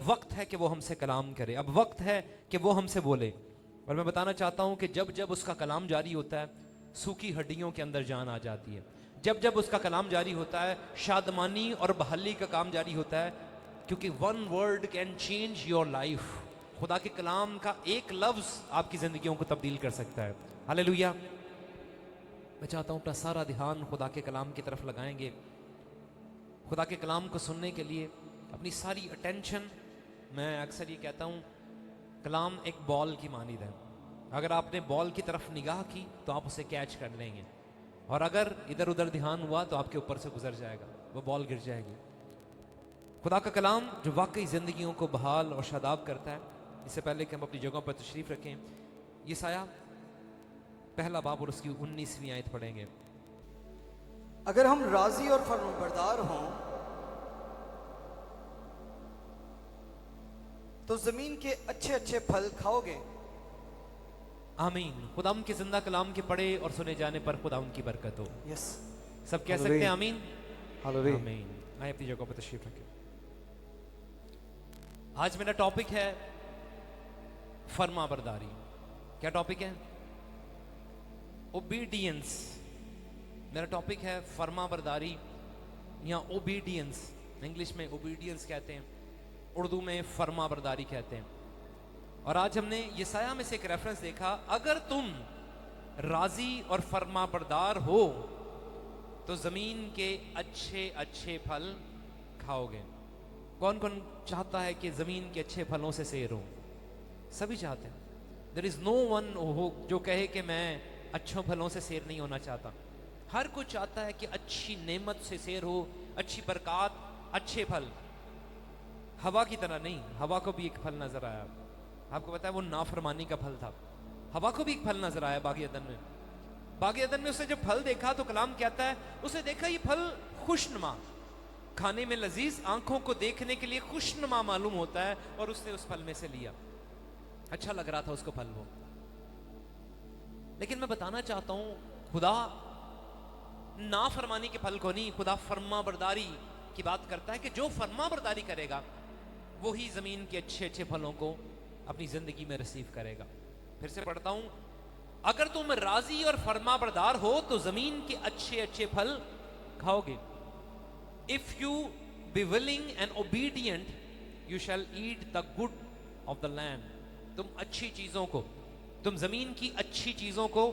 وقت ہے کہ وہ ہم سے کلام کرے, اب وقت ہے کہ وہ ہم سے بولے. اور میں بتانا چاہتا ہوں کہ جب جب اس کا کلام جاری ہوتا ہے سوکھی ہڈیوں کے اندر جان آ جاتی ہے. جب جب اس کا کلام جاری ہوتا ہے شادمانی اور بحالی کا کام جاری ہوتا ہے, کیونکہ one word can change your life. خدا کے کلام کا ایک لفظ آپ کی زندگیوں کو تبدیل کر سکتا ہے. ہاللیلویا. میں چاہتا ہوں اپنا سارا دھیان خدا کے کلام کی طرف لگائیں گے, خدا کے کلام کو سننے کے لیے اپنی ساری اٹینشن. میں اکثر یہ کہتا ہوں کلام ایک بال کی مانند ہے. اگر آپ نے بال کی طرف نگاہ کی تو آپ اسے کیچ کر لیں گے, اور اگر ادھر ادھر دھیان ہوا تو آپ کے اوپر سے گزر جائے گا, وہ بال گر جائے گی. خدا کا کلام جو واقعی زندگیوں کو بحال اور شاداب کرتا ہے. اس سے پہلے کہ ہم اپنی جگہوں پر تشریف رکھیں, یسایہ پہلا باب اور اس کی 19ویں آیت پڑھیں گے. اگر ہم راضی اور فرمانبردار ہوں تو زمین کے اچھے اچھے پھل کھاؤ گے. آمین. خدا ان کے زندہ کلام کے پڑھے اور سنے جانے پر خدا ان کی برکت ہو. یس, سب کہہ سکتے ہیں آمین. ہاللیلویہ. آمین. آئے اپنی جگہوں پر تشریف رکھیں. آج میرا ٹاپک ہے فرما برداری. کیا ٹاپک ہے؟ اوبیڈینس. میرا ٹاپک ہے فرما برداری یا اوبیڈینس. انگلش میں اوبیڈینس کہتے ہیں, اردو میں فرما برداری کہتے ہیں. اور آج ہم نے یسایہ میں سے ایک ریفرنس دیکھا, اگر تم راضی اور فرما بردار ہو تو زمین کے اچھے اچھے پھل کھاؤ گے. کون کون چاہتا ہے کہ زمین کے اچھے پھلوں سے سیر ہو؟ سبھی چاہتے ہیں. there is no one جو کہے کہ میں اچھوں پھلوں سے سیر نہیں ہونا چاہتا. ہر کوئی چاہتا ہے کہ اچھی نعمت سے سیر ہو, اچھی برکات, اچھے پھل. ہوا کی طرح نہیں. ہوا کو بھی ایک پھل نظر آیا, آپ کو پتا ہے وہ نافرمانی کا پھل تھا. ہوا کو بھی ایک پھل نظر آیا باغ عدن میں. باغ عدن میں اسے جب پھل دیکھا تو کلام کہتا ہے اسے دیکھا یہ پھل خوشنما, کھانے میں لذیذ, آنکھوں کو دیکھنے کے لیے خوشنما معلوم ہوتا ہے, اور اس نے اس پھل میں سے لیا. اچھا لگ رہا تھا اس کو پھل وہ. لیکن میں بتانا چاہتا ہوں خدا نافرمانی کے پھل کو نہیں, خدا فرما برداری کی بات کرتا ہے کہ جو فرما برداری کرے گا وہی زمین کے اچھے اچھے پھلوں کو اپنی زندگی میں ریسیو کرے گا. پھر سے پڑھتا ہوں, اگر تم راضی اور فرما بردار ہو تو زمین کے اچھے اچھے پھل کھاؤ گے. If you be willing and obedient, you shall eat the good of the land. تم اچھی چیزوں کو, تم زمین کی اچھی چیزوں کو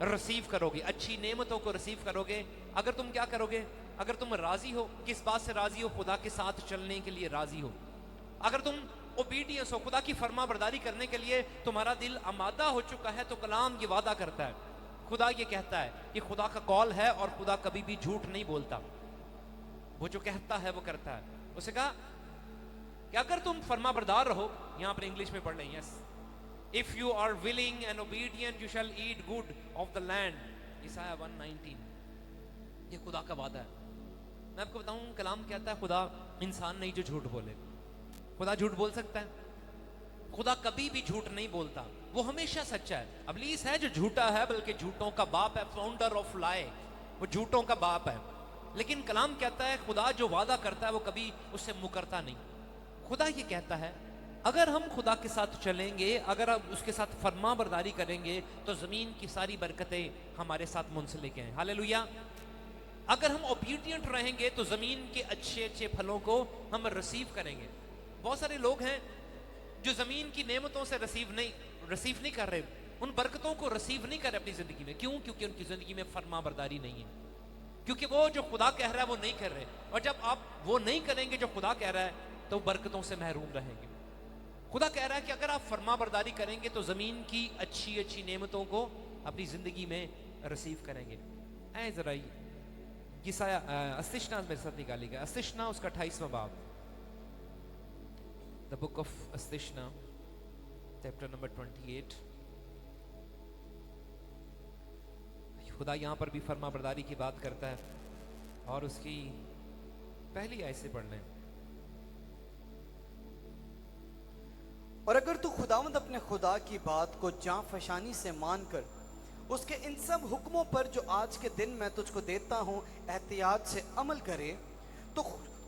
ریسیو کرو گے, اچھی نعمتوں کو ریسیو کرو گے. اگر تم کیا کرو گے؟ اگر تم راضی ہو. کس بات سے راضی ہو؟ خدا کے ساتھ چلنے کے لیے راضی ہو. اگر تم اوبیڈینس ہو, خدا کی فرما برداری کرنے کے لیے تمہارا دل آمادہ ہو چکا ہے, تو کلام یہ وعدہ کرتا ہے, خدا یہ کہتا ہے, یہ خدا کا قول ہے اور خدا کبھی بھی جھوٹ نہیں بولتا. وہ جو کہتا ہے وہ کرتا ہے. اسے کہا کہ اگر تم فرما بردار رہو, یہاں پر انگلش میں پڑھ لیں, یس, if you are willing and obedient you shall eat good of the land. یسایہ 1:19. یہ خدا کا وعدہ ہے. میں آپ کو بتاؤں کلام کہتا ہے خدا انسان نہیں جو جھوٹ بولے. خدا جھوٹ بول سکتا ہے؟ خدا کبھی بھی جھوٹ نہیں بولتا, وہ ہمیشہ سچا ہے. ابلیس ہے جو جھوٹا ہے, بلکہ جھوٹوں کا باپ ہے, فاؤنڈر آف لائے, وہ جھوٹوں کا باپ ہے. لیکن کلام کہتا ہے خدا جو وعدہ کرتا ہے وہ کبھی اس سے مکرتا نہیں. خدا یہ کہتا ہے اگر ہم خدا کے ساتھ چلیں گے, اگر ہم اس کے ساتھ فرما برداری کریں گے تو زمین کی ساری برکتیں ہمارے ساتھ منسلک ہیں. ہاللیلویہ. اگر ہم اوبیڈینٹ رہیں گے تو زمین کے اچھے اچھے پھلوں کو ہم ریسیو کریں گے. بہت سارے لوگ ہیں جو زمین کی نعمتوں سے ریسیو نہیں کر رہے, ان برکتوں کو ریسیو نہیں کر رہے اپنی زندگی میں. کیوں؟ کیونکہ ان کی زندگی میں فرما برداری نہیں ہے, کیونکہ وہ جو خدا کہہ رہا ہے وہ نہیں کر رہے. اور جب آپ وہ نہیں کریں گے جو خدا کہہ رہا ہے تو برکتوں سے محروم رہیں گے. خدا کہہ رہا ہے کہ اگر آپ فرما برداری کریں گے تو زمین کی اچھی اچھی نعمتوں کو اپنی زندگی میں ریسیو کریں گے. اے ذرا یسایہ استشنا میرے ساتھ نکالی گیا, استشنا اس کا 28واں باب, the book of استشنا chapter number 28. خدا یہاں پر بھی فرما برداری کی بات کرتا ہے, اور اس کی پہلی آیت سے پڑھ لیں. اور اگر تو خداوند اپنے خدا کی بات کو جاں فشانی سے مان کر اس کے ان سب حکموں پر جو آج کے دن میں تجھ کو دیتا ہوں احتیاط سے عمل کرے,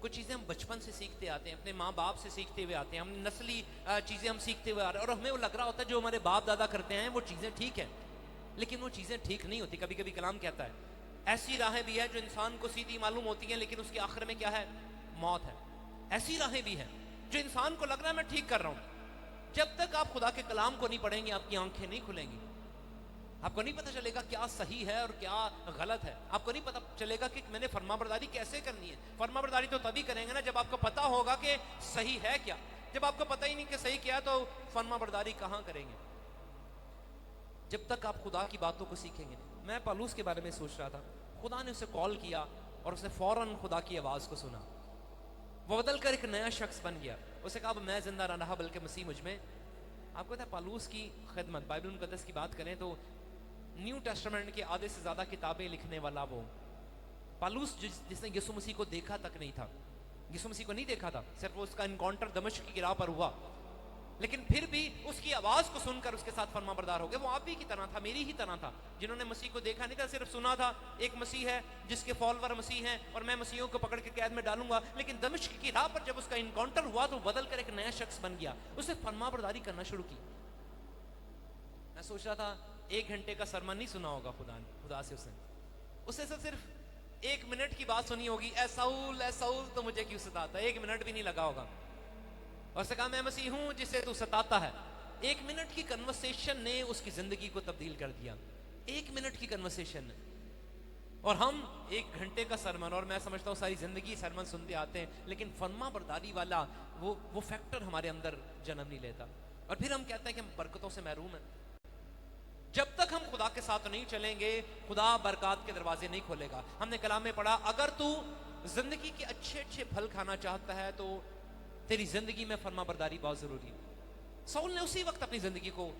کچھ چیزیں ہم بچپن سے سیکھتے آتے ہیں، اپنے ماں باپ سے سیکھتے ہوئے آتے ہیں، ہم نسلی چیزیں ہم سیکھتے ہوئے آ رہے ہیں، اور ہمیں وہ لگ رہا ہوتا ہے جو ہمارے باپ دادا کرتے ہیں وہ چیزیں ٹھیک ہیں، لیکن وہ چیزیں ٹھیک نہیں ہوتی. کبھی کبھی کلام کہتا ہے ایسی راہیں بھی ہیں جو انسان کو سیدھی معلوم ہوتی ہیں لیکن اس کے آخر میں کیا ہے؟ موت ہے. ایسی راہیں بھی ہیں جو انسان کو لگ رہا ہے میں ٹھیک کر رہا ہوں، جب تک آپ خدا کے کلام کو نہیں پڑھیں گے آپ کی آنکھیں نہیں کھلیں گی، آپ کو نہیں پتہ چلے گا کیا صحیح ہے اور کیا غلط ہے، آپ کو نہیں پتہ چلے گا کہ میں نے فرما برداری کیسے کرنی ہے. فرما برداری تو تبھی کریں گے نا جب آپ کو پتہ ہوگا کہ صحیح ہے کیا. جب آپ کو پتہ ہی نہیں کہ صحیح کیا ہے تو فرما برداری کہاں کریں گے؟ جب تک آپ خدا کی باتوں کو سیکھیں گے. میں پالوس کے بارے میں سوچ رہا تھا، خدا نے اسے کال کیا اور اس نے فوراً خدا کی آواز کو سنا، وہ بدل کر ایک نیا شخص بن گیا. اسے کہا میں زندہ نہ رہا بلکہ مسیح مجھ میں. آپ کو پتہ ہے پالوس کی خدمت، بائبل مقدس کی بات کریں تو نیو ٹیسٹمنٹ کے آدھے سے زیادہ کتابیں لکھنے والا وہ پالوس جس نے یسوع مسیح کو دیکھا تک نہیں تھا، یسوع مسیح کو نہیں دیکھا تھا، صرف وہ اس کا انکاؤنٹر دمشق کی گراہ پر ہوا، لیکن پھر بھی اس کی آواز کو سن کر اس کے ساتھ فرما بردار ہو گئے. وہ آپ بھی کی طرح تھا، میری ہی طرح تھا، جنہوں نے مسیح کو دیکھا نہیں تھا، صرف سنا تھا ایک مسیح ہے جس کے فالوور مسیح ہیں اور میں مسیحوں کو پکڑ کے قید میں ڈالوں گا. لیکن دمشق کی راہ پر جب اس کا انکاؤنٹر ہوا تو بدل کر ایک نیا شخص بن گیا، اسے فرما برداری کرنا شروع کی. میں سوچ رہا تھا 1 گھنٹے کا سرمن نہیں سنا ہوگا خدا سے، اسے صرف 1 منٹ کی بات سنی ہوگی، اے ساؤل تو مجھے کیوں ستاتا ہے. 1 منٹ بھی نہیں لگا ہوگا اور اسے کہا میں مسیح ہوں جسے تو ستاتا ہے. 1 منٹ کی کنورسیشن نے اس کی زندگی کو تبدیل کر دیا. 1 منٹ کی کنورسیشن نے. اور ہم 1 گھنٹے کا سرمن، اور میں سمجھتا ہوں ساری زندگی سرمن سنتے آتے ہیں، لیکن فرما برداری والا وہ فیکٹر ہمارے اندر جنم نہیں لیتا. اور پھر ہم کہتے ہیں کہ ہم برکتوں سے محروم ہیں. جب تک ہم خدا کے ساتھ نہیں چلیں گے خدا برکات کے دروازے نہیں کھولے گا. ہم نے کلام میں پڑھا اگر تو زندگی کے اچھے اچھے پھل کھانا چاہتا ہے تو تیری زندگی میں فرما برداری بہت ضروری ہے. ساؤل نے اسی وقت اپنی زندگی کو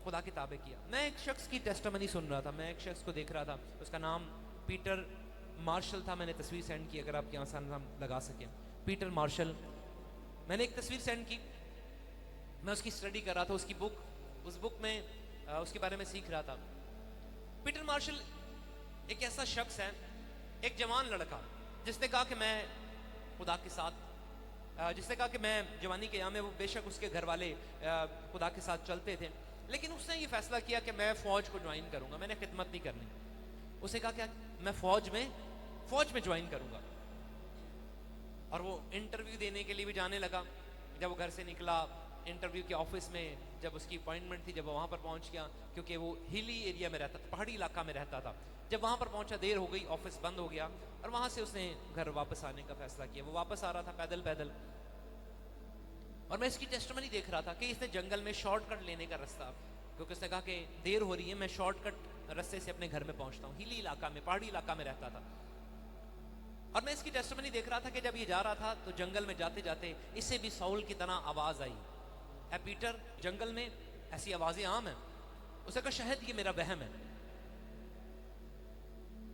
خدا کے تابع کیا. میں ایک شخص کی ٹیسٹمنی سن رہا تھا، میں ایک شخص کو دیکھ رہا تھا، اس کا نام پیٹر مارشل تھا. میں نے تصویر سینڈ کی، اگر آپ کے آسان نام لگا سکیں، پیٹر مارشل. میں نے ایک تصویر سینڈ کی، میں اس کی اسٹڈی کر رہا تھا، اس بک میں اس کے بارے میں سیکھ رہا تھا. پیٹر مارشل ایک ایسا شخص ہے، ایک جوان لڑکا جس نے کہا کہ میں خدا کے ساتھ، جس نے کہا کہ میں جوانی کے یام میں، وہ بے شک اس کے گھر والے خدا کے ساتھ چلتے تھے، لیکن اس نے یہ فیصلہ کیا کہ میں فوج کو جوائن کروں گا، میں نے خدمت نہیں کرنی. اسے کہا کہ میں فوج میں جوائن کروں گا. اور وہ انٹرویو دینے کے لیے بھی جانے لگا. جب وہ گھر سے نکلا، انٹرویو کے آفس میں جب اس کی اپوائنٹمنٹ تھی، جب وہ وہاں پر پہنچ گیا، کیونکہ وہ ہلی ایریا میں رہتا تھا، پہاڑی علاقہ میں رہتا تھا، جب وہاں پر پہنچا دیر ہو گئی، آفس بند ہو گیا، اور وہاں سے اس نے گھر واپس آنے کا فیصلہ کیا. وہ واپس آ رہا تھا پیدل، اور میں اس کی ٹیسٹمنی دیکھ رہا تھا کہ اس نے جنگل میں شارٹ کٹ لینے کا رستہ، کیونکہ اس نے کہا کہ دیر ہو رہی ہے، میں شارٹ کٹ رستے سے اپنے گھر میں پہنچتا ہوں. ہلی علاقہ میں، پہاڑی علاقہ میں رہتا تھا. اور میں اس کی ٹیسٹمنی دیکھ رہا تھا کہ جب یہ جا رہا تھا تو جنگل میں جاتے جاتے اسے بھی ساؤل کی طرح آواز آئی، اے پیٹر. جنگل میں ایسی آوازیں عام ہیں. اسے کہا شاید یہ میرا وہم ہے.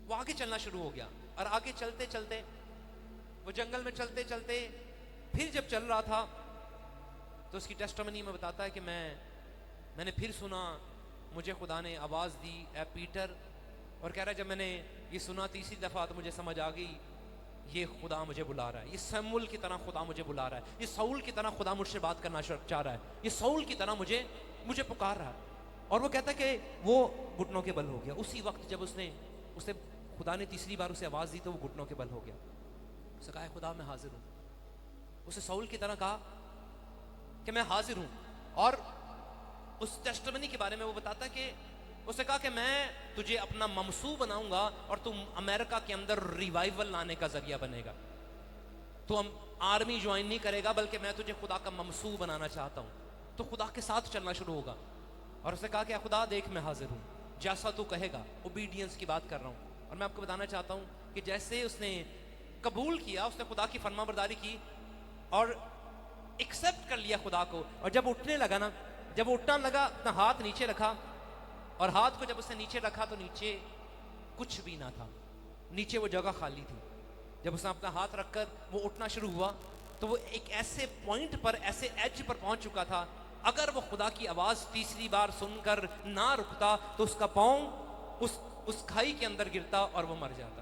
وہ آگے چلنا شروع ہو گیا، اور آگے چلتے چلتے وہ جنگل میں چلتے پھر جب چل رہا تھا تو اس کی ٹیسٹمنی میں بتاتا ہے کہ میں نے پھر سنا، مجھے خدا نے آواز دی، اے پیٹر. اور کہہ رہا ہے جب میں نے یہ سنا تیسری دفعہ تو مجھے سمجھ آ گئی یہ خدا مجھے بلا رہا ہے، یہ سموئیل کی طرح خدا مجھے بلا رہا ہے، یہ ساؤل کی طرح خدا مجھ سے بات کرنا چاہ رہا ہے، یہ ساؤل کی طرح مجھے پکار رہا ہے. اور وہ کہتا ہے کہ وہ گھٹنوں کے بل ہو گیا. اسی وقت جب اسے خدا نے تیسری بار اسے آواز دی تو وہ گھٹنوں کے بل ہو گیا. اسے کہا خدا میں حاضر ہوں. اسے ساؤل کی طرح کہا کہ میں حاضر ہوں. اور اس ٹیسٹمنی کے بارے میں وہ بتاتا ہے کہ اسے کہا کہ میں تجھے اپنا ممسو بناؤں گا اور تم امریکہ کے اندر ریوائیول لانے کا ذریعہ بنے گا. تو آرمی جوائن نہیں کرے گا بلکہ میں تجھے خدا کا ممسو بنانا چاہتا ہوں. تو خدا کے ساتھ چلنا شروع ہوگا. اور اسے کہا کہ خدا دیکھ میں حاضر ہوں، جیسا تو کہے گا. اوبیڈینس کی بات کر رہا ہوں. اور میں آپ کو بتانا چاہتا ہوں کہ جیسے اس نے قبول کیا، اس نے خدا کی فرما برداری کی اور ایکسپٹ کر لیا خدا کو. اور جب اٹھنے لگا نا، جب وہ اٹھنا لگا اپنا ہاتھ نیچے رکھا، اور ہاتھ کو جب اس نے نیچے رکھا تو نیچے کچھ بھی نہ تھا، نیچے وہ جگہ خالی تھی. جب اس نے اپنا ہاتھ رکھ کر وہ اٹھنا شروع ہوا تو وہ ایک ایسے پوائنٹ پر، ایسے ایج پر پہنچ چکا تھا، اگر وہ خدا کی آواز تیسری بار سن کر نہ رکتا تو اس کا پاؤں اس کھائی کے اندر گرتا اور وہ مر جاتا.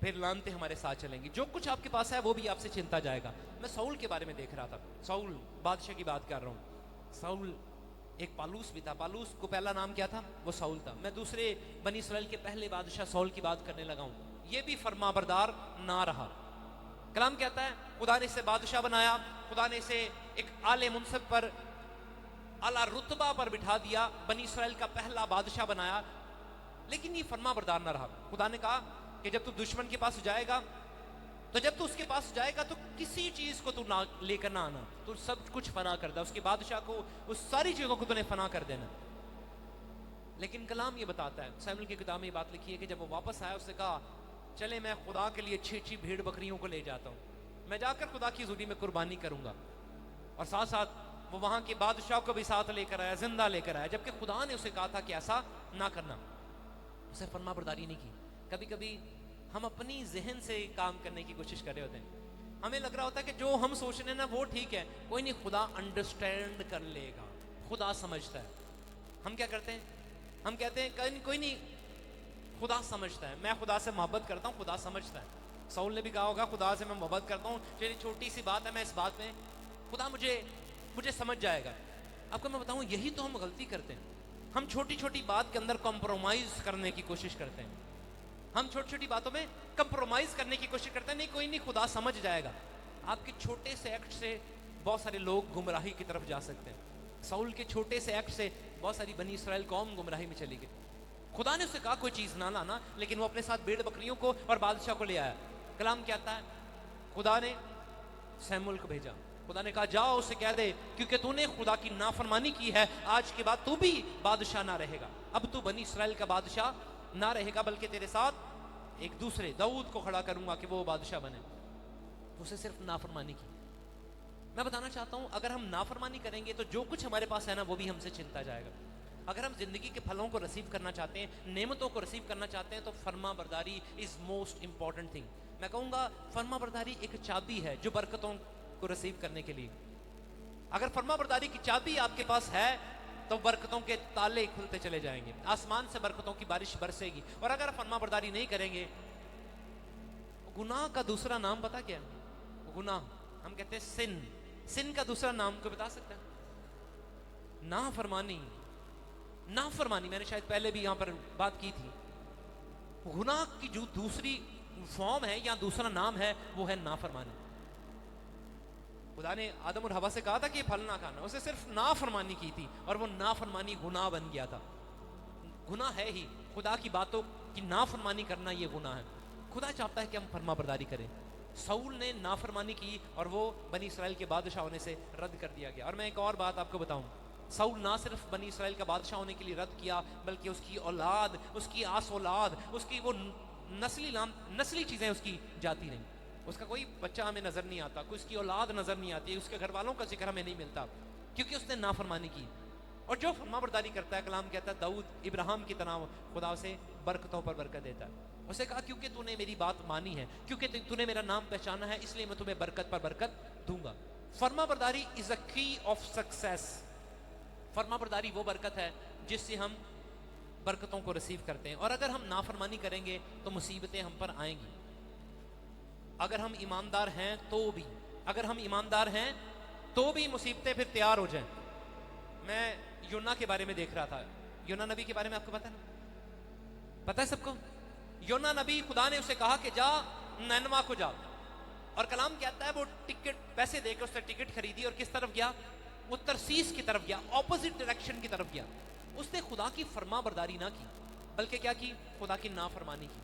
پھر لانتے ہمارے ساتھ چلیں گی. جو کچھ آپ کے پاس ہے وہ بھی آپ سے چھنتا جائے گا. میں ساؤل کے بارے میں دیکھ رہا تھا. ساؤل بادشاہ کی بات کر رہا ہوں. ساؤل ایک پالوس بھی تھا. پالوس کو پہلا نام کیا تھا؟ وہ ساؤل تھا. میں دوسرے بنی اسرائیل کے پہلے بادشاہ ساؤل کی بات کرنے لگا ہوں. یہ بھی فرما بردار نہ رہا. کلام کہتا ہے خدا نے اسے بادشاہ بنایا, خدا نے اسے ایک اعلی منصب پر, اعلیٰ رتبہ پر بٹھا دیا, بنی اسرائیل کا پہلا بادشاہ بنایا, لیکن یہ فرما بردار نہ رہا. خدا نے کہا کہ جب تو دشمن کے پاس جائے گا, تو جب تو اس کے پاس جائے گا تو کسی چیز کو تو نہ لے کر نہ آنا, تو سب کچھ فنا کر دے, اس کے بادشاہ کو, اس ساری چیزوں کو تو نے فنا کر دینا. لیکن کلام یہ بتاتا ہے, سیموئیل کی کتاب میں یہ بات لکھی ہے کہ جب وہ واپس آیا اس نے کہا چلے میں خدا کے لیے اچھی اچھی بھیڑ بکریوں کو لے جاتا ہوں, میں جا کر خدا کی حضوری میں قربانی کروں گا. اور ساتھ ساتھ وہ وہاں کے بادشاہ کو بھی ساتھ لے کر آیا, زندہ لے کر آیا, جبکہ خدا نے اسے کہا تھا کہ ایسا نہ کرنا. اسے فرما برداری نہیں کی. کبھی کبھی ہم اپنی ذہن سے کام کرنے کی کوشش کر رہے ہوتے ہیں. ہمیں لگ رہا ہوتا ہے کہ جو ہم سوچ رہے ہیں نا وہ ٹھیک ہے, کوئی نہیں, خدا انڈرسٹینڈ کر لے گا, خدا سمجھتا ہے. ہم کیا کرتے ہیں؟ ہم کہتے ہیں کوئی نہیں, خدا سمجھتا ہے, میں خدا سے محبت کرتا ہوں, خدا سمجھتا ہے. ساؤل نے بھی کہا ہوگا خدا سے میں محبت کرتا ہوں, چلیے چھوٹی سی بات ہے, میں اس بات میں خدا مجھے سمجھ جائے گا. آپ کو میں بتاؤں یہی تو ہم غلطی کرتے ہیں. ہم چھوٹی چھوٹی بات کے اندر کمپرومائز کرنے کی کوشش کرتے ہیں. ہم چھوٹی چھوٹی باتوں میں کمپرومائز کرنے کی کوشش کرتے ہیں. نہیں کوئی نہیں, خدا سمجھ جائے گا. آپ کے چھوٹے سے ایکٹ سے بہت سارے لوگ گمراہی کی طرف جا سکتے ہیں. ساؤل کے چھوٹے سے ایکٹ سے بہت ساری بنی اسرائیل قوم گمراہی میں چلی گئی. خدا نے اسے کہا کوئی چیز نہ لانا, لیکن وہ اپنے ساتھ بھیڑ بکریوں کو اور بادشاہ کو لے آیا. کلام کہتا ہے خدا نے سیموئیل کو بھیجا. خدا نے کہا جاؤ اسے کہہ دے کیونکہ تو نے خدا کی نافرمانی کی ہے, آج کے بعد تو بھی بادشاہ نہ رہے گا. اب تو بنی اسرائیل کا بادشاہ نہ رہے گا, بلکہ تیرے ساتھ ایک دوسرے داؤد کو کھڑا کروں گا کہ وہ بادشاہ بنے. اسے صرف نافرمانی کی. میں بتانا چاہتا ہوں اگر ہم نافرمانی کریں گے تو جو کچھ ہمارے پاس ہے نا وہ بھی ہم سے چھنتا جائے گا. اگر ہم زندگی کے پھلوں کو رسیو کرنا چاہتے ہیں, نعمتوں کو رسیو کرنا چاہتے ہیں, تو فرما برداری از موسٹ امپورٹنٹ تھنگ. میں کہوں گا فرما برداری ایک چابی ہے جو برکتوں کو رسیو کرنے کے لیے. اگر فرما برداری کی چابی آپ کے پاس ہے تو برکتوں کے تالے کھلتے چلے جائیں گے, آسمان سے برکتوں کی بارش برسے گی. اور اگر فرما برداری نہیں کریں گے, گناہ کا دوسرا نام پتا کیا؟ گناہ ہم کہتے ہیں سن. سن کا دوسرا نام کو بتا سکتے ہیں؟ نافرمانی. نافرمانی میں نے شاید پہلے بھی یہاں پر بات کی تھی. گناہ کی جو دوسری فارم ہے یا دوسرا نام ہے وہ ہے نافرمانی. خدا نے آدم اور حوا سے کہا تھا کہ یہ پھل نہ کھانا, اسے صرف نافرمانی کی تھی اور وہ نافرمانی گناہ بن گیا تھا. گناہ ہے ہی, خدا کی باتوں کی نافرمانی کرنا یہ گناہ ہے. خدا چاہتا ہے کہ ہم فرما برداری کریں. ساؤل نے نافرمانی کی اور وہ بنی اسرائیل کے بادشاہ ہونے سے رد کر دیا گیا. اور میں ایک اور بات آپ کو بتاؤں, ساؤل نہ صرف بنی اسرائیل کا بادشاہ ہونے کے لیے رد کیا, بلکہ اس کی اولاد, اس کی آس اولاد, اس کی وہ نسلی چیزیں اس کی جاتی نہیں. اس کا کوئی بچہ ہمیں نظر نہیں آتا, کوئی اس کی اولاد نظر نہیں آتی, اس کے گھر والوں کا ذکر ہمیں نہیں ملتا, کیونکہ اس نے نافرمانی کی. اور جو فرما برداری کرتا ہے, کلام کہتا ہے داؤد ابراہیم کی طرح خدا سے برکتوں پر برکت دیتا ہے. اسے کہا کیونکہ تو نے میری بات مانی ہے, کیونکہ تو نے میرا نام پہچانا ہے, اس لیے میں تمہیں برکت پر برکت دوں گا. فرما برداری از اے کی آف سکسیس. فرما برداری وہ برکت ہے جس سے ہم برکتوں کو ریسیو کرتے ہیں. اور اگر ہم نافرمانی کریں گے تو مصیبتیں ہم پر آئیں گی. اگر ہم ایماندار ہیں تو بھی, اگر ہم ایماندار ہیں تو بھی مصیبتیں پھر تیار ہو جائیں. میں یونا کے بارے میں دیکھ رہا تھا. یونا نبی کے بارے میں آپ کو پتا ہے؟ پتا ہے سب کو؟ یونا نبی, خدا نے اسے کہا کہ جا نینوا کو جا, اور کلام کہتا ہے وہ ٹکٹ پیسے دے کے اس نے ٹکٹ خریدی اور کس طرف گیا؟ وہ ترسیس کی طرف گیا, اپوزٹ ڈائریکشن کی طرف گیا. اس نے خدا کی فرما برداری نہ کی, بلکہ کیا کی؟ خدا کی نافرمانی کی.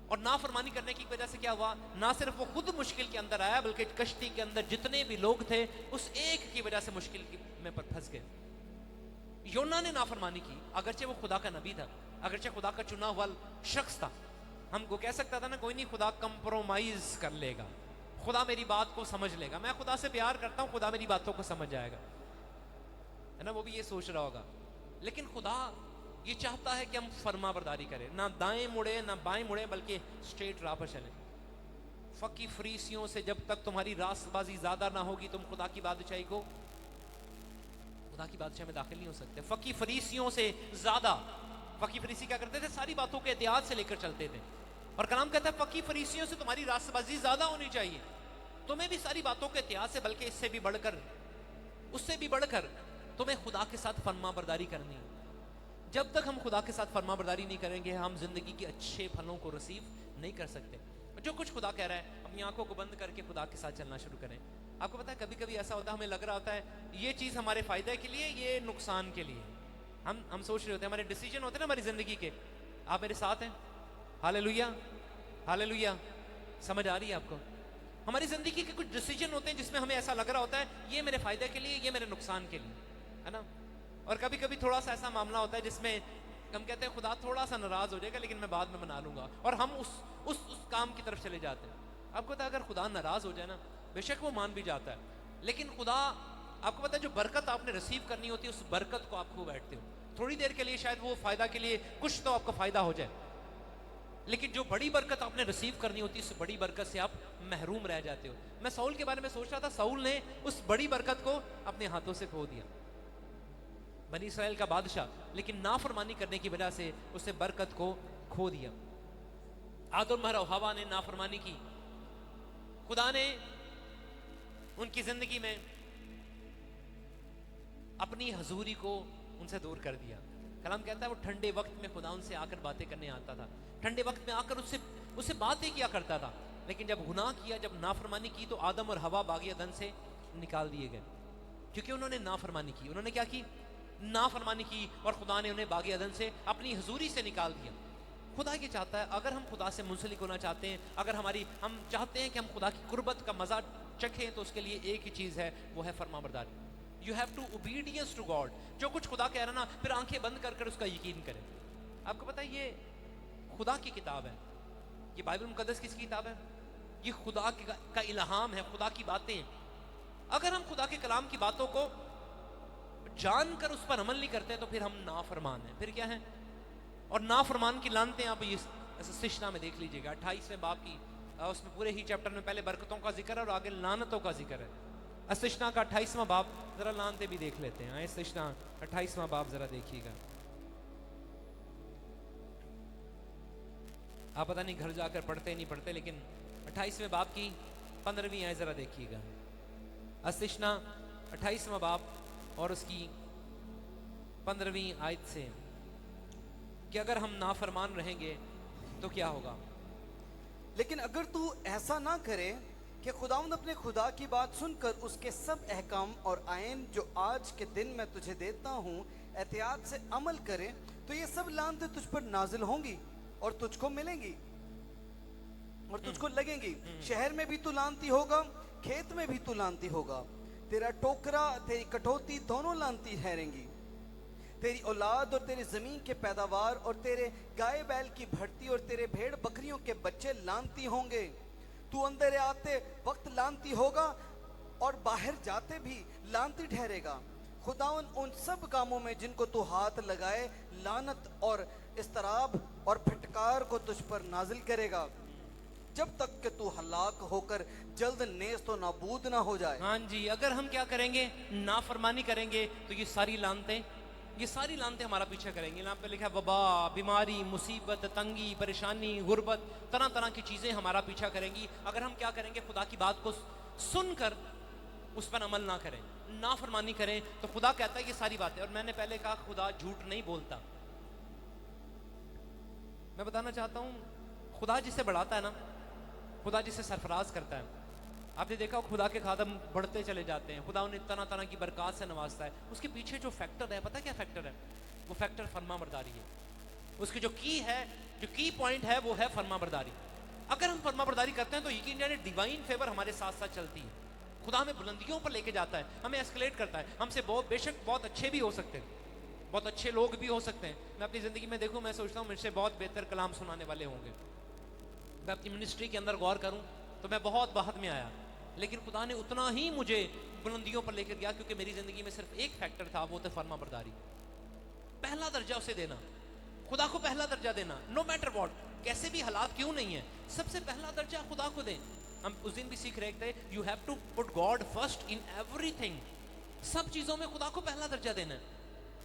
اور نافرمانی کرنے کی وجہ سے کیا ہوا؟ نہ صرف وہ خود مشکل کے اندر آیا, بلکہ کشتی کے اندر جتنے بھی لوگ تھے اس ایک کی وجہ سے مشکل میں پر پھنس گئے. یونا نے نافرمانی کی, اگرچہ وہ خدا کا نبی تھا, اگرچہ خدا کا چنا ہوا شخص تھا. ہم کو کہہ سکتا تھا نا کوئی نہیں, خدا کمپرومائز کر لے گا, خدا میری بات کو سمجھ لے گا, میں خدا سے پیار کرتا ہوں, خدا میری باتوں کو سمجھ جائے گا, ہے نا. وہ بھی یہ سوچ رہا ہوگا. لیکن خدا یہ چاہتا ہے کہ ہم فرما برداری کریں, نہ دائیں مڑے نہ بائیں مڑے, بلکہ اسٹریٹ راہ پر چلیں. فقی فریسیوں سے جب تک تمہاری راست بازی زیادہ نہ ہوگی, تم خدا کی بادشاہی کو, خدا کی بادشاہ میں داخل نہیں ہو سکتے. فقی فریسیوں سے زیادہ. فقی فریسی کیا کرتے تھے؟ ساری باتوں کے احتیاط سے لے کر چلتے تھے. اور کلام کہتا ہے فقی فریسیوں سے تمہاری راست بازی زیادہ ہونی چاہیے. تمہیں بھی ساری باتوں کے احتیاط سے بلکہ اس سے بھی بڑھ کر تمہیں خدا کے ساتھ فرما برداری کرنی ہے. جب تک ہم خدا کے ساتھ فرما برداری نہیں کریں گے ہم زندگی کے اچھے پھلوں کو ریسیو نہیں کر سکتے. جو کچھ خدا کہہ رہا ہے اپنی آنکھوں کو بند کر کے خدا کے ساتھ چلنا شروع کریں. آپ کو پتا ہے کبھی کبھی ایسا ہوتا ہے ہمیں لگ رہا ہوتا ہے یہ چیز ہمارے فائدے کے لیے یہ نقصان کے لیے. ہم سوچ رہے ہوتے ہیں ہمارے ڈیسیجن ہوتے ہیں نا ہماری زندگی کے. آپ میرے ساتھ ہیں؟ ہاللیلویا ہاللیلویا. سمجھ آ رہی ہے آپ کو؟ ہماری زندگی کے کچھ ڈیسیجن ہوتے ہیں جس میں ہمیں ایسا لگ رہا ہوتا ہے یہ میرے فائدے کے لیے یہ میرے نقصان کے لیے ہے نا. اور کبھی کبھی تھوڑا سا ایسا معاملہ ہوتا ہے جس میں ہم کہتے ہیں خدا تھوڑا سا ناراض ہو جائے گا لیکن میں بعد میں منا لوں گا, اور ہم اس کام کی طرف چلے جاتے ہیں. آپ کو پتا ہے اگر خدا ناراض ہو جائے نا بے شک وہ مان بھی جاتا ہے, لیکن خدا آپ کو پتا ہے جو برکت آپ نے ریسیو کرنی ہوتی ہے اس برکت کو آپ کھو بیٹھتے ہو. تھوڑی دیر کے لیے شاید وہ فائدہ کے لیے کچھ تو آپ کا فائدہ ہو جائے, لیکن جو بڑی برکت آپ نے ریسیو کرنی ہوتی ہے اس بڑی برکت سے آپ محروم رہ جاتے ہو. میں ساؤل کے بارے میں سوچ رہا تھا, ساؤل نے اس بڑی برکت کو اپنے ہاتھوں سے کھو دیا, بنی اسرائیل کا بادشاہ, لیکن نافرمانی کرنے کی وجہ سے اسے برکت کو کھو دیا. آدم اور حوا نے نافرمانی کی, خدا نے ان کی زندگی میں اپنی حضوری کو ان سے دور کر دیا. کلام کہتا ہے وہ ٹھنڈے وقت میں خدا ان سے آ کر باتیں کرنے آتا تھا, ٹھنڈے وقت میں آ کر اس سے باتیں کیا کرتا تھا. لیکن جب گناہ کیا, جب نافرمانی کی تو آدم اور حوا باغ عدن سے نکال دیے گئے, کیونکہ انہوں نے نافرمانی کی. انہوں نے کیا کی؟ نافرمانی کی, اور خدا نے انہیں باغ عدن سے اپنی حضوری سے نکال دیا. خدا یہ چاہتا ہے اگر ہم خدا سے منسلک ہونا چاہتے ہیں, اگر ہم چاہتے ہیں کہ ہم خدا کی قربت کا مزہ چکھیں, تو اس کے لیے ایک ہی چیز ہے, وہ ہے فرما برداری. You have to obedience to God. جو کچھ خدا کہہ رہا نا پھر آنکھیں بند کر کر اس کا یقین کریں. آپ کو پتا ہے یہ خدا کی کتاب ہے, یہ بائبل مقدس کس کی کتاب ہے؟ یہ خدا کا الہام ہے, خدا کی باتیں. اگر ہم خدا کے کلام کی باتوں کو جان کر اس پر عمل نہیں کرتے تو پھر ہم نافرمان ہیں. پھر کیا ہے؟ اور نافرمان کی لعنتیں آپ استثنا میں دیکھ لیجئے گا 28ویں باب کی, اس میں پورے ہی چیپٹر میں پہلے برکتوں کا ذکر ہے اور آگے لعنتوں کا ذکر ہے. استثنا کا 28واں باب, ذرا لعنتیں بھی دیکھ لیتے ہیں. استثنا 28واں باب ذرا دیکھیے گا. آپ پتہ نہیں گھر جا کر پڑھتے نہیں پڑھتے, لیکن 28ویں باب کی 15ویں آیت ذرا دیکھیے گا. استثنا 28واں باب اور اس کی 15ویں آیت سے کہ اگر ہم نافرمان رہیں گے تو کیا ہوگا. لیکن اگر تو ایسا نہ کرے کہ خداوند اپنے خدا کی بات سن کر اس کے سب احکام اور آئین جو آج کے دن میں تجھے دیتا ہوں احتیاط سے عمل کرے, تو یہ سب لعنتیں تجھ پر نازل ہوں گی اور تجھ کو ملیں گی اور تجھ کو لگیں گی. شہر میں بھی تو لعنتی ہوگا, کھیت میں بھی تو لعنتی ہوگا. تیرا ٹوکرا تیری کٹوتی دونوں لعنتی ٹھہریں گی. تیری اولاد اور تیری زمین کے پیداوار اور تیرے گائے بیل کی بھرتی اور تیرے بھیڑ بکریوں کے بچے لعنتی ہوں گے. تو اندر آتے وقت لعنتی ہوگا اور باہر جاتے بھی لعنتی ٹھہرے گا. خداوند ان سب کاموں میں جن کو تو ہاتھ لگائے لعنت اور اضطراب اور پھٹکار کو تجھ پر نازل کرے گا, جب تک کہ تو ہلاک ہو کر جلد نیست و نابود نہ ہو جائے. ہاں جی, اگر ہم کیا کریں گے؟ نافرمانی کریں گے تو یہ ساری لعنتیں ہمارا پیچھا کریں گے. یہاں پہ لکھا ہے وبا, بیماری, مصیبت, تنگی, پریشانی, غربت, طرح طرح کی چیزیں ہمارا پیچھا کریں گی اگر ہم کیا کریں گے؟ خدا کی بات کو سن کر اس پر عمل نہ کریں, نافرمانی کریں. تو خدا کہتا ہے یہ ساری باتیں, اور میں نے پہلے کہا خدا جھوٹ نہیں بولتا. میں بتانا چاہتا ہوں خدا جسے بڑھاتا ہے نا, خدا جسے سرفراز کرتا ہے, آپ نے دیکھا خدا کے خادم بڑھتے چلے جاتے ہیں, خدا انہیں طرح طرح کی برکات سے نوازتا ہے. اس کے پیچھے جو فیکٹر ہے, پتہ کیا فیکٹر ہے؟ وہ فیکٹر فرما برداری ہے. اس کی جو کی پوائنٹ ہے وہ ہے فرما برداری. اگر ہم فرما برداری کرتے ہیں تو یقین جانے ڈیوائن فیور ہمارے ساتھ ساتھ چلتی ہے. خدا ہمیں بلندیوں پر لے کے جاتا ہے, ہمیں ایسکلیٹ کرتا ہے. ہم سے بے شک بہت اچھے بھی ہو سکتے ہیں, بہت اچھے لوگ بھی ہو سکتے ہیں. میں اپنی زندگی میں دیکھوں, میں سوچتا ہوں مجھ سے بہت بہتر کلام سنانے والے ہوں گے. میں اپنی منسٹری کے اندر غور کروں تو میں بہت بہت میں آیا, لیکن خدا نے اتنا ہی مجھے بلندیوں پر لے کر گیا کیونکہ میری زندگی میں صرف ایک فیکٹر تھا, وہ تھا فرما برداری. پہلا درجہ اسے دینا, خدا کو پہلا درجہ دینا, نو میٹر واٹ, کیسے بھی حالات کیوں نہیں ہیں, سب سے پہلا درجہ خدا کو دیں. ہم اس دن بھی سیکھ رہے تھے you have to put God first in everything. سب چیزوں میں خدا کو پہلا درجہ دینا ہے.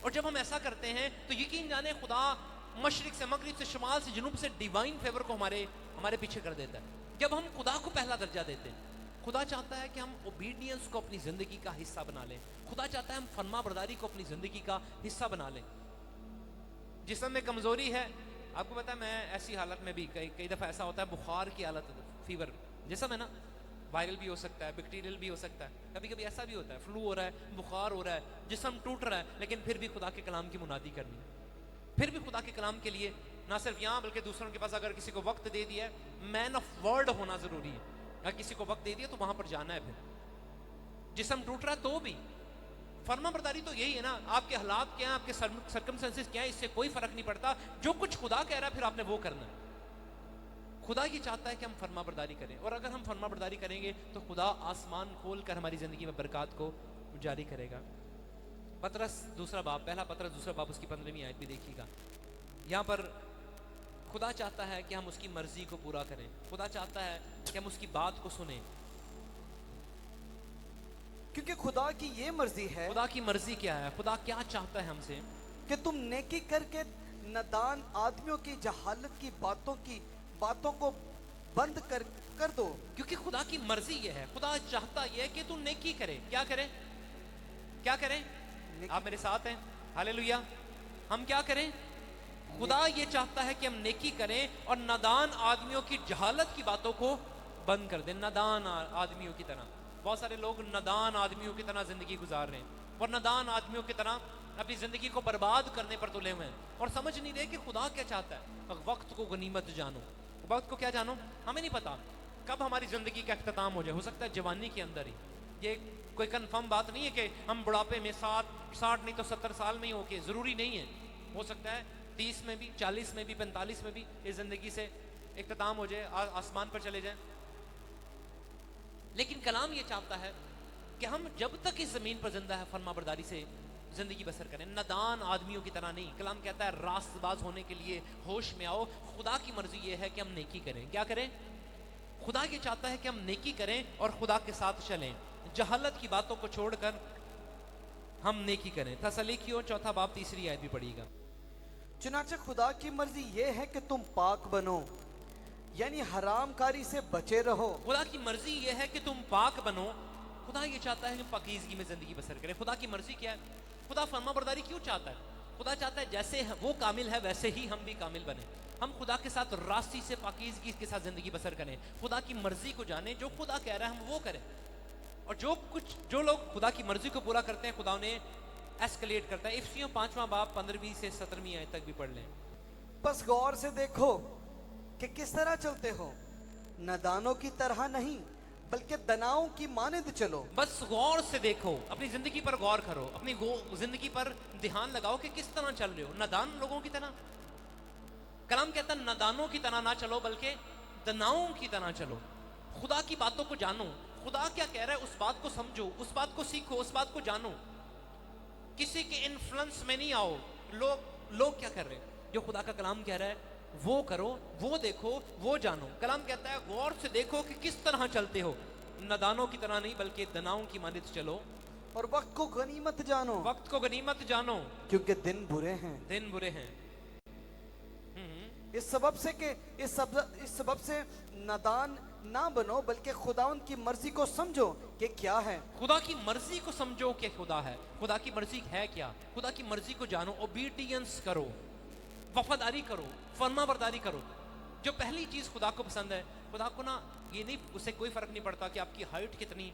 اور جب ہم ایسا کرتے ہیں تو یقین جانے خدا مشرق سے مغرب سے شمال سے جنوب سے ڈیوائن فیور کو ہمارے پیچھے کر دیتا ہے جب ہم خدا کو پہلا درجہ دیتے ہیں. خدا چاہتا ہے کہ ہم اوبیڈینس کو اپنی زندگی کا حصہ بنا لیں. خدا چاہتا ہے ہم فرما برداری کو اپنی زندگی کا حصہ بنا لیں. جسم میں کمزوری ہے, آپ کو پتا ہے میں ایسی حالت میں بھی کئی دفعہ ایسا ہوتا ہے, بخار کی حالت, فیور, جسم ہے نا, وائرل بھی ہو سکتا ہے, بیکٹیریل بھی ہو سکتا ہے, کبھی کبھی ایسا بھی ہوتا ہے فلو ہو رہا ہے, بخار ہو رہا ہے, جسم ٹوٹ رہا ہے, لیکن پھر بھی خدا کے کلام کی منادی کرنی ہے. پھر بھی خدا کے کلام کے لیے نہ صرف یہاں بلکہ دوسروں کے پاس اگر کسی کو وقت دے دیا ہے, مین آف ورڈ ہونا ضروری ہے. اگر کسی کو وقت دے دیا تو وہاں پر جانا ہے. پھر جسم ٹوٹ رہا ہے تو بھی فرما برداری تو یہی ہے نا, آپ کے حالات کیا ہیں, آپ کے سرکمسٹنسز کیا ہیں, اس سے کوئی فرق نہیں پڑتا. جو کچھ خدا کہہ رہا ہے پھر آپ نے وہ کرنا ہے. خدا یہ چاہتا ہے کہ ہم فرما برداری کریں, اور اگر ہم فرما برداری کریں گے تو خدا آسمان کھول کر ہماری زندگی میں برکات کو جاری کرے گا. پطرس دوسرا باب, پہلا پطرس دوسرا باب, اس کی 15ویں آیت بھی دیکھیے گا. یہاں پر خدا چاہتا ہے کہ ہم اس کی مرضی کو پورا کریں. خدا چاہتا ہے کہ ہم اس کی بات کو سنیں, کیونکہ خدا کی یہ مرضی ہے. خدا کی مرضی کیا ہے, خدا کیا چاہتا ہے ہم سے, کہ تم نیکی کر کے نادان آدمیوں کی جہالت کی باتوں کو بند کر دو. کیونکہ خدا کی مرضی یہ ہے, خدا چاہتا یہ ہے کہ تو نیکی کرے. کیا کرے, کیا کریں, آپ میرے ساتھ ہیں, ہاللیلویا. ہم کیا کریں, خدا یہ چاہتا ہے کہ ہم نیکی کریں اور نادان آدمیوں کی جہالت کی باتوں کو بند کر دیں. نادان آدمیوں کی طرح بہت سارے لوگ نادان آدمیوں کی طرح زندگی گزار رہے ہیں, اور نادان آدمیوں کی طرح اپنی زندگی کو برباد کرنے پر تلے ہوئے ہیں, اور سمجھ نہیں رہے کہ خدا کیا چاہتا ہے. وقت کو غنیمت جانو. وقت کو کیا جانو, ہمیں نہیں پتا کب ہماری زندگی کا اختتام ہو جائے. ہو سکتا ہے جوانی کے اندر ہی. یہ کوئی کنفرم بات نہیں ہے کہ ہم بڑھاپے میں 60 نہیں تو 70 سال میں ہی ہو کے, ضروری نہیں ہے. ہو سکتا ہے 30 میں بھی, 40 میں بھی, 45 میں بھی اس زندگی سے اختتام ہو جائے, آسمان پر چلے جائیں. لیکن کلام یہ چاہتا ہے کہ ہم جب تک اس زمین پر زندہ ہے فرما برداری سے زندگی بسر کریں, نادان آدمیوں کی طرح نہیں. کلام کہتا ہے راست باز ہونے کے لیے ہوش میں آؤ. خدا کی مرضی یہ ہے کہ ہم نیکی کریں. کیا کریں, خدا یہ چاہتا ہے کہ ہم نیکی کریں اور خدا کے ساتھ چلیں, جہالت کی باتوں کو چھوڑ کر ہم نیکی کریں. تسلیکیوں چوتھا باب 3 آیت بھی پڑھیے گا. چنانچہ خدا کی مرضی یہ ہے کہ تم پاک بنو, یعنی حرام کاری سے بچے رہو. خدا کی مرضی یہ ہے کہ تم پاک بنو. خدا یہ چاہتا ہے کہ پاکیزگی میں زندگی بسر کریں. خدا کی مرضی کیا ہے, خدا فرما برداری کیوں چاہتا ہے. خدا چاہتا ہے جیسے وہ کامل ہے ویسے ہی ہم بھی کامل بنیں. ہم خدا کے ساتھ راستی سے پاکیزگی کے ساتھ زندگی بسر کریں, خدا کی مرضی کو جانیں. جو خدا کہہ رہا ہے ہم وہ کریں, اور جو لوگ خدا کی مرضی کو پورا کرتے ہیں خدا انہیں ایسکلیٹ کرتا ہے. افسیوں 5واں باب 15ویں سے 17ویں آیت تک بھی پڑھ لیں. بس غور سے دیکھو کہ کس طرح چلتے ہو, نادانوں کی طرح نہیں بلکہ دناؤں کی مانند چلو. بس غور سے دیکھو, اپنی زندگی پر غور کرو, اپنی زندگی پر دھیان لگاؤ کہ کس طرح چل رہے ہو. نادان لوگوں کی طرح. کلام کہتا ہے نادانوں کی طرح نہ چلو بلکہ دناؤں کی طرح چلو. خدا کی باتوں کو جانو, خدا کیا کہہ رہا ہے اس بات کو سمجھو, اس بات کو سیکھو, اس بات کو جانو. کسی کے انفلوئنس میں نہیں آؤ. لوگ کیا کر رہے ہیں, جو خدا کا کلام کہہ رہا ہے وہ کرو, وہ دیکھو, وہ جانو. کلام کہتا ہے غور سے دیکھو کہ کس طرح چلتے ہو, نادانوں کی طرح نہیں بلکہ دناؤں کی مانند چلو. اور وقت کو غنیمت جانو, وقت کو غنیمت جانو, کیونکہ دن برے ہیں. دن برے ہیں. اس سبب سے نادان نہ بنو بلکہ خداوند کی مرضی کو سمجھو کہ کیا ہے. خدا کی مرضی کو سمجھو کہ خدا ہے. خدا کی مرضی ہے کیا, خدا کی مرضی کو جانو. اوبیڈینس کرو, وفاداری کرو, فرما برداری کرو. جو پہلی چیز خدا کو پسند ہے, خدا کو نا یہ نہیں, اسے کوئی فرق نہیں پڑتا کہ آپ کی ہائٹ کتنی,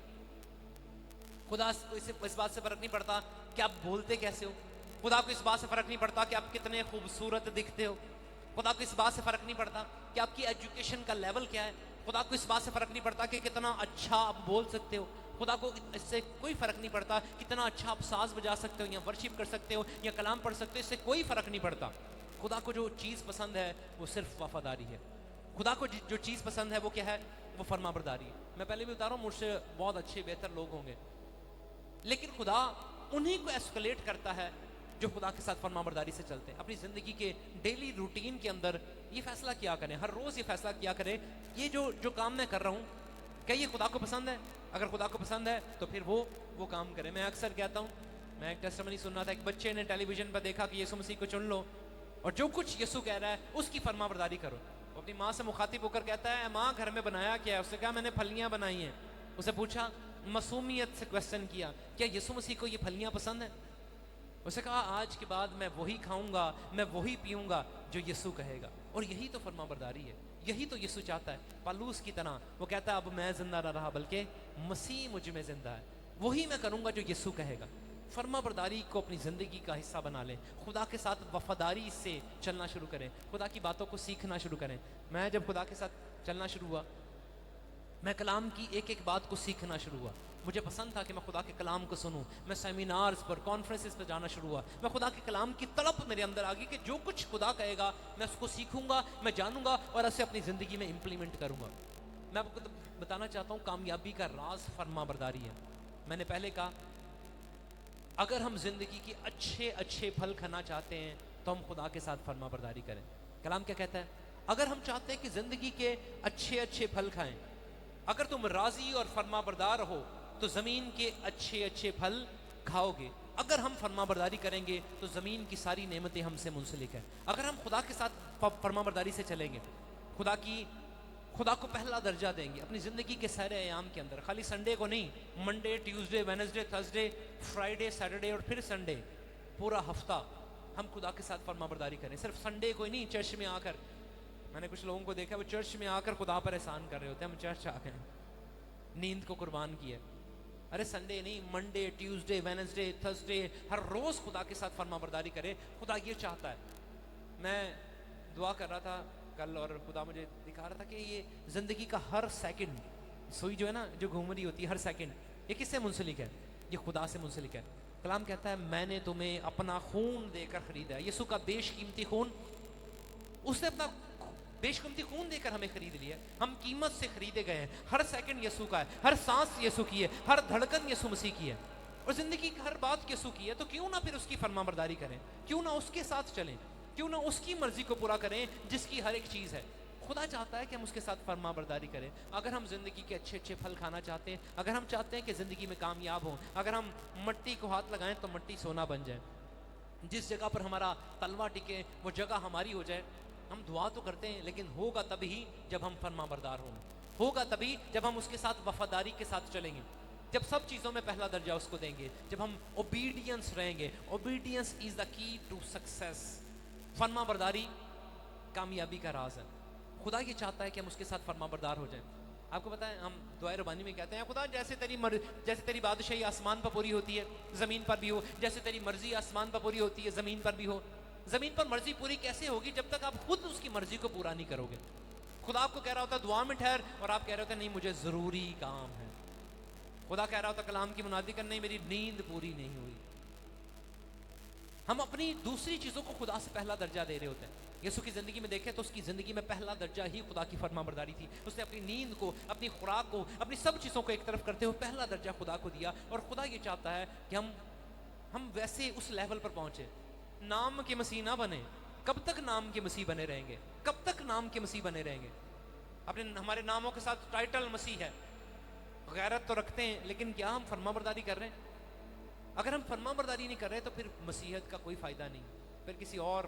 خدا کو اس بات سے فرق نہیں پڑتا کہ آپ بولتے کیسے ہو, خدا کو اس بات سے فرق نہیں پڑتا کہ آپ کتنے خوبصورت دکھتے ہو, خدا کو اس بات سے فرق نہیں پڑتا کہ آپ کی ایجوکیشن کا لیول کیا ہے, خدا کو اس بات سے فرق نہیں پڑتا کہ کتنا اچھا آپ بول سکتے ہو, خدا کو اس سے کوئی فرق نہیں پڑتا کتنا اچھا آپ ساز بجا سکتے ہو یا ورشپ کر سکتے ہو یا کلام پڑھ سکتے ہو, اس سے کوئی فرق نہیں پڑتا. خدا کو جو چیز پسند ہے وہ صرف وفاداری ہے. خدا کو جو چیز پسند ہے وہ کیا ہے, وہ فرما برداری ہے. میں پہلے بھی بتا رہا ہوں, مجھ سے بہت اچھے بہتر لوگ ہوں گے, لیکن خدا انہی کو ایسکلیٹ کرتا ہے جو خدا کے ساتھ فرما برداری سے چلتے ہیں. اپنی زندگی کے ڈیلی روٹین کے اندر یہ فیصلہ کیا کریں, ہر روز یہ فیصلہ کیا کریں, یہ جو کام میں کر رہا ہوں کیا یہ خدا کو پسند ہے. اگر خدا کو پسند ہے تو پھر وہ کام کریں. میں اکثر کہتا ہوں, میں ایک ٹیسٹمنی سن رہا تھا, ایک بچے نے ٹیلی ویژن پر دیکھا کہ یسوع مسیح کو چن لو, اور جو کچھ یسوع کہہ رہا ہے اس کی فرما برداری کرو. وہ اپنی ماں سے مخاطب ہو کر کہتا ہے, اے ماں گھر میں بنایا کیا ہے؟ اس نے کہا میں نے پھلیاں بنائی ہیں. اسے پوچھا, معصومیت سے کویسچن کیا, کیا یسوع مسیح کو یہ پھلیاں پسند ہیں؟ اسے کہا آج کے بعد میں وہی کھاؤں گا, میں وہی پیوں گا جو یسوع کہے گا. اور یہی تو فرما برداری ہے, یہی تو یسوع چاہتا ہے. پالوس کی طرح وہ کہتا ہے اب میں زندہ نہ رہا بلکہ مسیح مجھ میں زندہ ہے, وہی میں کروں گا جو یسوع کہے گا. فرما برداری کو اپنی زندگی کا حصہ بنا لیں, خدا کے ساتھ وفاداری سے چلنا شروع کریں, خدا کی باتوں کو سیکھنا شروع کریں. میں جب خدا کے ساتھ چلنا شروع ہوا, میں کلام کی ایک ایک بات کو سیکھنا شروع ہوا. مجھے پسند تھا کہ میں خدا کے کلام کو سنوں. میں سیمینارز پر, کانفرنسز پر جانا شروع ہوا. میں خدا کے کلام کی طلب میرے اندر آ گئی کہ جو کچھ خدا کہے گا میں اس کو سیکھوں گا, میں جانوں گا اور اسے اپنی زندگی میں امپلیمنٹ کروں گا. میں آپ کو بتانا چاہتا ہوں کامیابی کا راز فرما برداری ہے. میں نے پہلے کہا اگر ہم زندگی کی اچھے اچھے پھل کھانا چاہتے ہیں تو ہم خدا کے ساتھ فرما برداری کریں. کلام کیا کہتا ہے؟ اگر ہم چاہتے ہیں کہ زندگی کے اچھے اچھے پھل کھائیں, اگر تم راضی اور فرما بردار ہو تو زمین کے اچھے اچھے پھل کھاؤ گے. اگر ہم فرما برداری کریں گے تو زمین کی ساری نعمتیں ہم سے منسلک ہیں. اگر ہم خدا کے ساتھ فرما برداری سے چلیں گے, خدا کو پہلا درجہ دیں گے اپنی زندگی کے سارے ایام کے اندر, خالی سنڈے کو نہیں, Monday, Tuesday, Wednesday, Thursday, Friday, Saturday اور پھر سنڈے, پورا ہفتہ ہم خدا کے ساتھ فرما برداری کریں. صرف سنڈے کو ہی نہیں, چرچ میں آ کر. میں نے کچھ لوگوں کو دیکھا وہ چرچ میں آ کر خدا پر احسان کر رہے ہوتے ہیں, ہم چرچ آ گئے, نیند کو قربان کیا. ارے سنڈے نہیں, منڈے, ٹیوزڈے, وینسڈے, تھرسڈے, ہر روز خدا کے ساتھ فرما برداری کرے. خدا یہ چاہتا ہے. میں دعا کر رہا تھا کل اور خدا مجھے دکھا رہا تھا کہ یہ زندگی کا ہر سیکنڈ, سوئی جو ہے نا جو گھوم رہی ہوتی ہے ہر سیکنڈ, یہ کس سے منسلک ہے؟ یہ خدا سے منسلک ہے. کلام کہتا ہے میں نے تمہیں اپنا خون دے کر خریدا ہے. یسوع کا بیش قیمتی خون, اس نے اپنا بیش قیمتی خون دے کر ہمیں خرید لیا. ہم قیمت سے خریدے گئے ہیں. ہر سیکنڈ یسوع کا ہے, ہر سانس یسوع کی ہے, ہر دھڑکن یسوع مسیح کی ہے, اور زندگی کی ہر بات یسوع کی ہے. تو کیوں نہ پھر اس کی فرما برداری کریں, کیوں نہ اس کے ساتھ چلیں, کیوں نہ اس کی مرضی کو پورا کریں جس کی ہر ایک چیز ہے. خدا چاہتا ہے کہ ہم اس کے ساتھ فرما برداری کریں. اگر ہم زندگی کے اچھے اچھے پھل کھانا چاہتے ہیں, اگر ہم چاہتے ہیں کہ زندگی میں کامیاب ہوں, اگر ہم مٹی کو ہاتھ لگائیں تو مٹی سونا بن جائے, جس جگہ پر ہمارا تلوا ٹکے وہ جگہ ہماری ہو جائے. ہم دعا تو کرتے ہیں لیکن ہوگا تبھی جب ہم فرما بردار ہوں, ہوگا تبھی جب ہم اس کے ساتھ وفاداری کے ساتھ چلیں گے, جب سب چیزوں میں پہلا درجہ اس کو دیں گے, جب ہم اوبیڈینس رہیں گے. اوبیڈینس از دا کی ٹو سکسیس. فرما برداری کامیابی کا راز ہے. خدا یہ چاہتا ہے کہ ہم اس کے ساتھ فرما بردار ہو جائیں. آپ کو پتا ہے ہم دعائے ربانی میں کہتے ہیں خدا جیسے تیری بادشاہی آسمان پر پوری ہوتی ہے زمین پر بھی ہو, جیسے تیری مرضی آسمان پر پوری ہوتی ہے زمین پر بھی ہو. زمین پر مرضی پوری کیسے ہوگی جب تک آپ خود اس کی مرضی کو پورا نہیں کرو گے. خدا آپ کو کہہ رہا ہوتا دعا میں ٹھہر, اور آپ کہہ رہے ہوتے نہیں مجھے ضروری کام ہے. خدا کہہ رہا ہوتا کلام کی منادی کر, نہیں میری نیند پوری نہیں ہوئی. ہم اپنی دوسری چیزوں کو خدا سے پہلا درجہ دے رہے ہوتے ہیں. یسوع کی زندگی میں دیکھیں تو اس کی زندگی میں پہلا درجہ ہی خدا کی فرما برداری تھی. اس نے اپنی نیند کو, اپنی خوراک کو, اپنی سب چیزوں کو ایک طرف کرتے ہوئے پہلا درجہ خدا کو دیا. اور خدا یہ چاہتا ہے کہ ہم ویسے اس لیول پر پہنچے. نام کے مسیح نہ بنے. کب تک نام کے مسیح بنے رہیں گے؟ کب تک نام کے مسیح بنے رہیں گے؟ ہمارے ناموں کے ساتھ ٹائٹل مسیح ہے, غیرت تو رکھتے ہیں, لیکن کیا ہم فرما برداری کر رہے ہیں؟ اگر ہم فرما برداری نہیں کر رہے تو پھر مسیحیت کا کوئی فائدہ نہیں. پھر کسی اور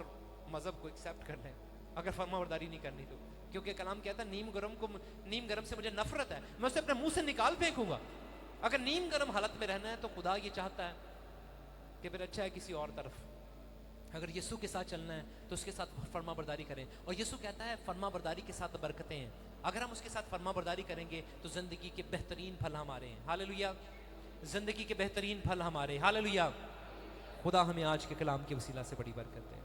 مذہب کو ایکسیپٹ کر لیں اگر فرما برداری نہیں کرنی تو. کیونکہ کلام کہتا ہے نیم گرم سے مجھے نفرت ہے, میں اسے اپنے منہ سے نکال پھینکوں گا. اگر نیم گرم حالت میں رہنا ہے تو خدا یہ چاہتا ہے کہ پھر اچھا ہے کسی اور طرف. اگر یسوع کے ساتھ چلنا ہے تو اس کے ساتھ فرما برداری کریں. اور یسوع کہتا ہے فرما برداری کے ساتھ برکتیں ہیں. اگر ہم اس کے ساتھ فرما برداری کریں گے تو زندگی کے بہترین پھل ہمارے ہیں. ہاللویا, زندگی کے بہترین پھل ہمارے. ہاللویا. خدا ہمیں آج کے کلام کے وسیلہ سے بڑی برکت دے.